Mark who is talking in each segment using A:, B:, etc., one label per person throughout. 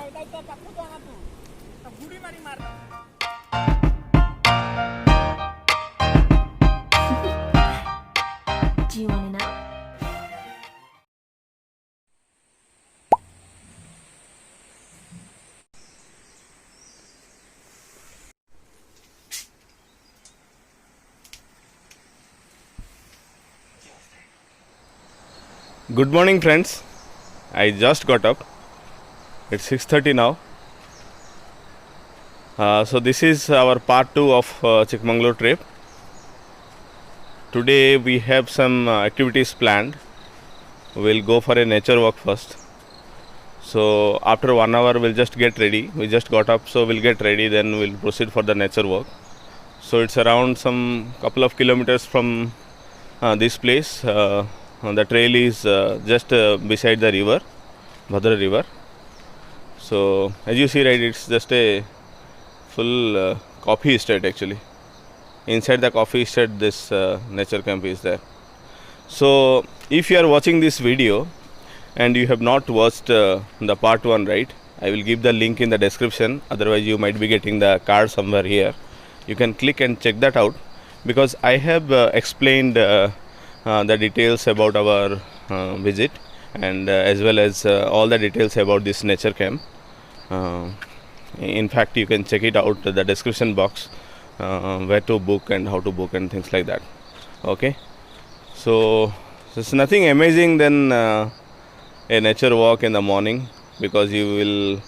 A: Do you want to know?
B: Good morning, friends. I just got up. It's 6:30 now. So this is our part 2 of Chikmagalur trip. Today we have some activities planned. We'll go for a nature walk first. So after 1 hour we'll just get ready. We just got up, so we'll get ready, then we'll proceed for the nature walk. So it's around some couple of kilometers from this place. The trail is just beside the river, Bhadra river. So as you see, right, it's just a full coffee estate actually. Inside the coffee estate, this nature camp is there. So if you are watching this video and you have not watched the part 1, right, I will give the link in the description. Otherwise you might be getting the card somewhere here. You can click and check that out, because I have explained the details about our visit, and as well as all the details about this nature camp. In fact, you can check it out the description box, where to book and how to book and things like that. Okay, so it's nothing amazing than a nature walk in the morning, because you will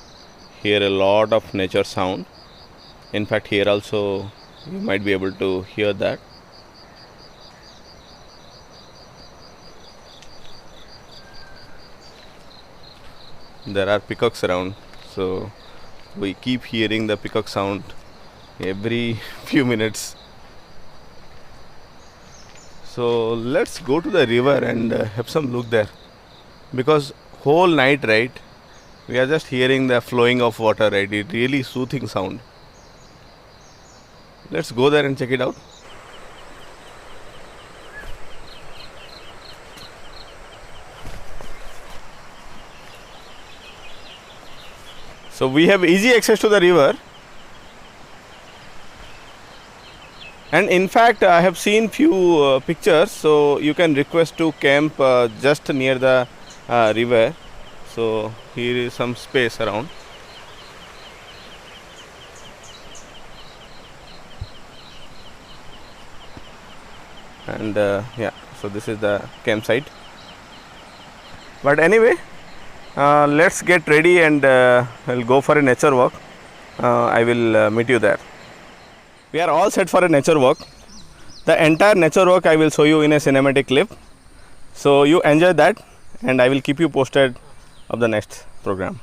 B: hear a lot of nature sound. In fact, here also you might be able to hear that. There are peacocks around, so we keep hearing the peacock sound every few minutes. So let's go to the river and have some look there, because whole night, right, we are just hearing the flowing of water, right? It really soothing sound. Let's go there and check it out. So we have easy access to the river, and in fact I have seen few pictures. So you can request to camp just near the river. So here is some space around. And yeah, so this is the campsite. But anyway, let's get ready and we'll go for a nature walk. I will meet you there. We are all set for a nature walk. The entire nature walk I will show you in a cinematic clip. So you enjoy that, and I will keep you posted of the next program.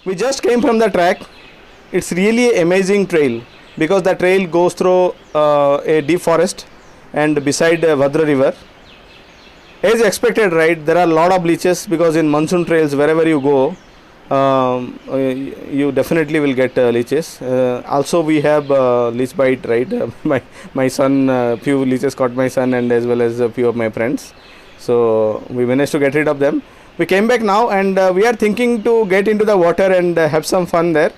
C: We just came from the track. It's really amazing trail because the trail goes through a deep forest and beside Bhadra river. As expected, right, there are a lot of leeches because in monsoon trails wherever you go, you definitely will get leeches. Also we have leech bite, right? My son, few leeches caught my son and as well as a few of my friends. So we managed to get rid of them. We came back now and we are thinking to get into the water and have some fun there.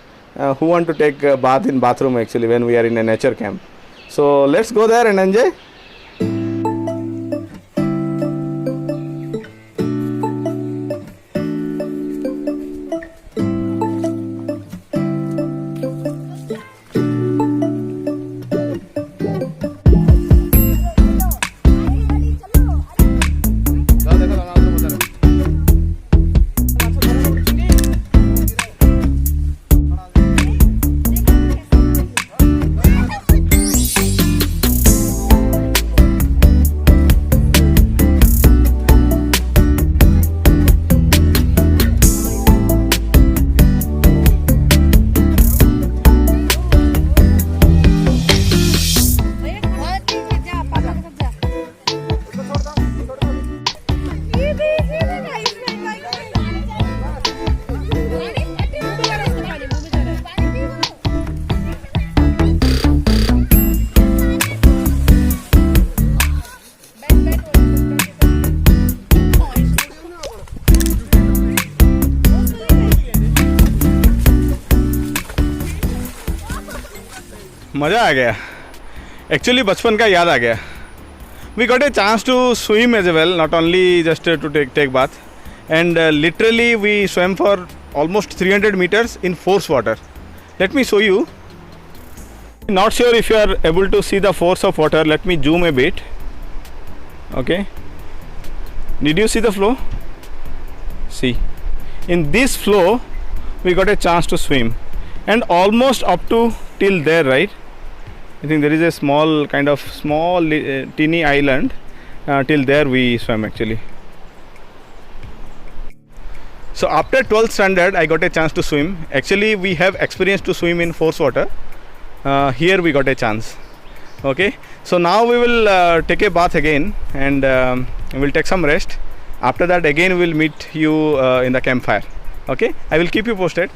C: Who want to take a bath in bathroom actually when we are in a nature camp. So let's go there and enjoy.
B: मज़ा आ गया actually बचपन का याद आ गया we got a chance to swim as well not only just to take bath and literally we swam for almost 300 meters in force water. Let me show you. Not sure if you are able to see the force of water. Let me zoom a bit. Okay, did you see the flow? See, in this flow we got a chance to swim and almost up to till there, right? I think there is a small kind of teeny island. Till there we swam actually. So after 12th standard I got a chance to swim. Actually we have experience to swim in force water. Here we got a chance. Okay, so now we will take a bath again and we'll take some rest. After that again we'll meet you in the campfire. Okay, I will keep you posted.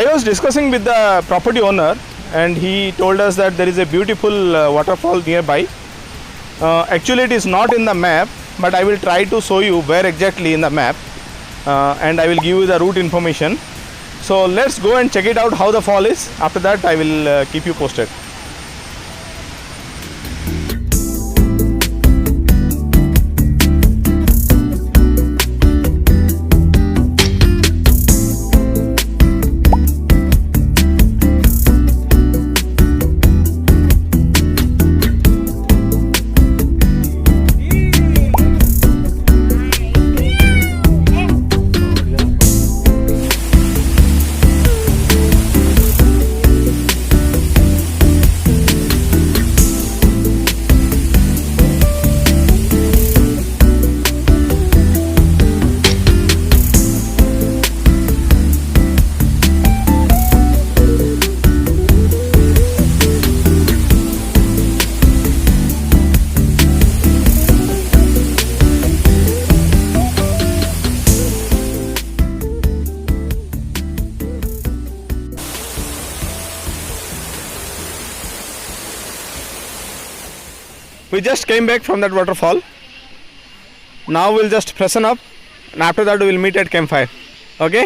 B: I was discussing with the property owner and he told us that there is a beautiful waterfall nearby. Actually it is not in the map, but I will try to show you where exactly in the map and I will give you the route information. So let's go and check it out how the fall is. After that I will keep you posted. We just came back from that waterfall. Now we'll just freshen up and after that we will meet at campfire. Okay?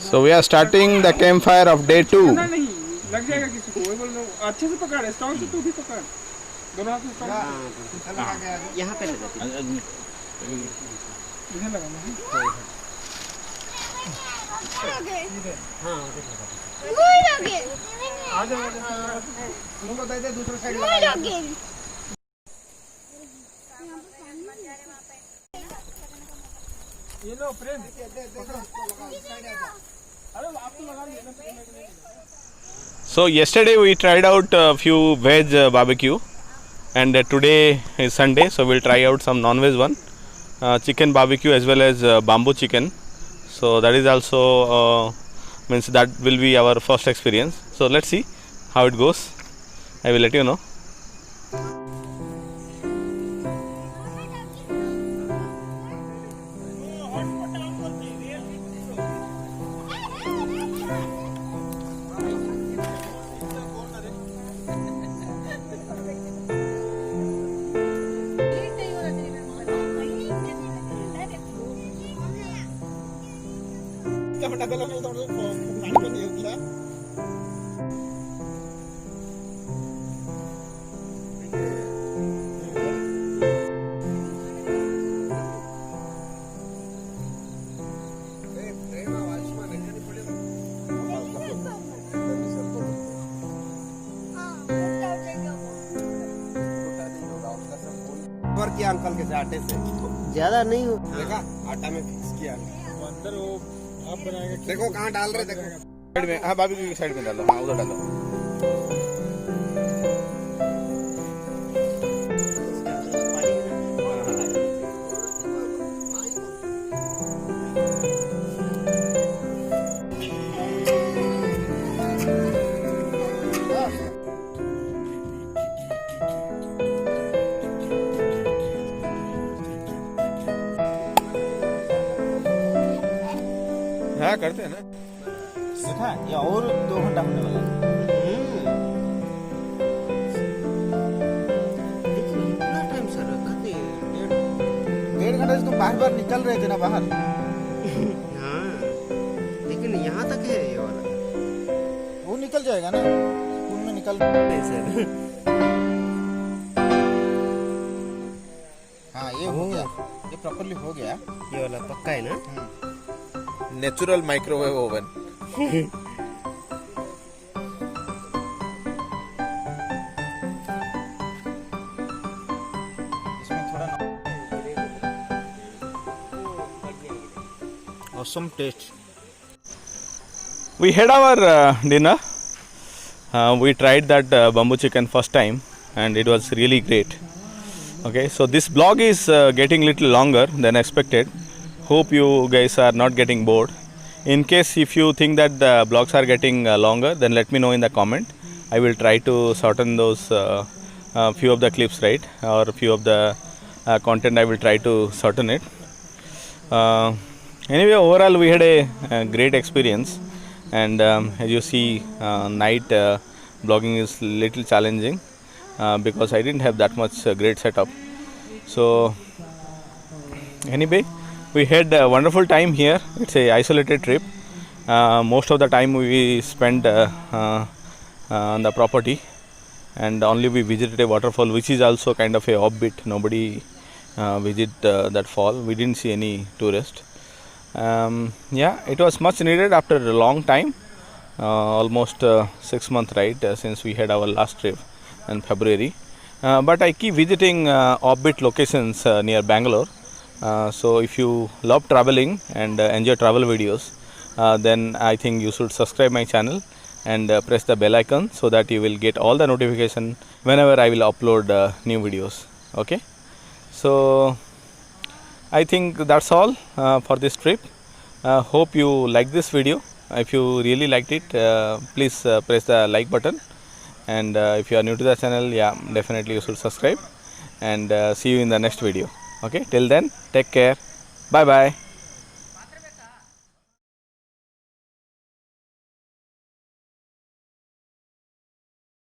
B: So we are starting the campfire of day 2.
D: नहीं लग जाएगा किसी को, वही बोल रहा हूँ, अच्छे से पकड़, स्ट्रॉन्ग से तू भी पकड़, दोनों हाथ से स्ट्रॉन्ग। यहाँ पे लगा, इधर लगाना है। आ जाओ, तुम बताइए दे दूसरे साइड लगा। ये लो प्रेम, अरे आप तो लगा लेना।
B: So yesterday we tried out a few veg barbecue and today is Sunday, so we'll try out some non-veg one. chicken barbecue as well as bamboo chicken. So that is also means that will be our first experience. So let's see how it goes. I will let you know.
D: और किया uncle के आटे से
E: ज्यादा नहीं हो।
D: देखा आटा में फिक्स किया अंदर वो आप बनाएंगे। देखो कहाँ डाल रहे देखो
C: साइड में, हाँ बाबी की साइड में डालो, हाँ उधर डालो। हाँ करते हैं ना।
E: देखा ये और 2 घंटा होने वाला है। कितना टाइम सर? कितने 1.5 घंटा से तुम बार निकल रहे थे ना बाहर। हाँ लेकिन यहाँ तक है ये वाला। वो निकल जाएगा ना, स्कूल में निकल सर। हाँ ये हो गया, ये प्रॉपर्ली हो गया। ये वाला पक्का है ना?
C: Natural microwave oven.
E: Awesome taste.
B: We had our dinner. We tried that bamboo chicken first time and it was really great. Okay, so this blog is getting little longer than expected. Hope you guys are not getting bored. In case if you think that the blogs are getting longer, then let me know in the comment. I will try to shorten those few of the clips, right, or few of the content. I will try to shorten it. Anyway, overall we had a great experience, and as you see, night blogging is little challenging because I didn't have that much great setup. So anyway, we had a wonderful time here. It's a isolated trip. Most of the time we spent on the property, and only we visited a waterfall, which is also kind of a offbeat. Nobody visit that fall. We didn't see any tourists. Yeah, it was much needed after a long time, almost 6 months, right, since we had our last trip in February. But I keep visiting offbeat locations near Bangalore. So if you love traveling and enjoy travel videos, then I think you should subscribe my channel and press the bell icon so that you will get all the notification whenever I will upload new videos. Okay, so I think that's all for this trip. Hope you like this video. If you really liked it, please press the like button, and if you are new to the channel, yeah, definitely you should subscribe, and see you in the next video. Okay, till then, take care. Bye bye.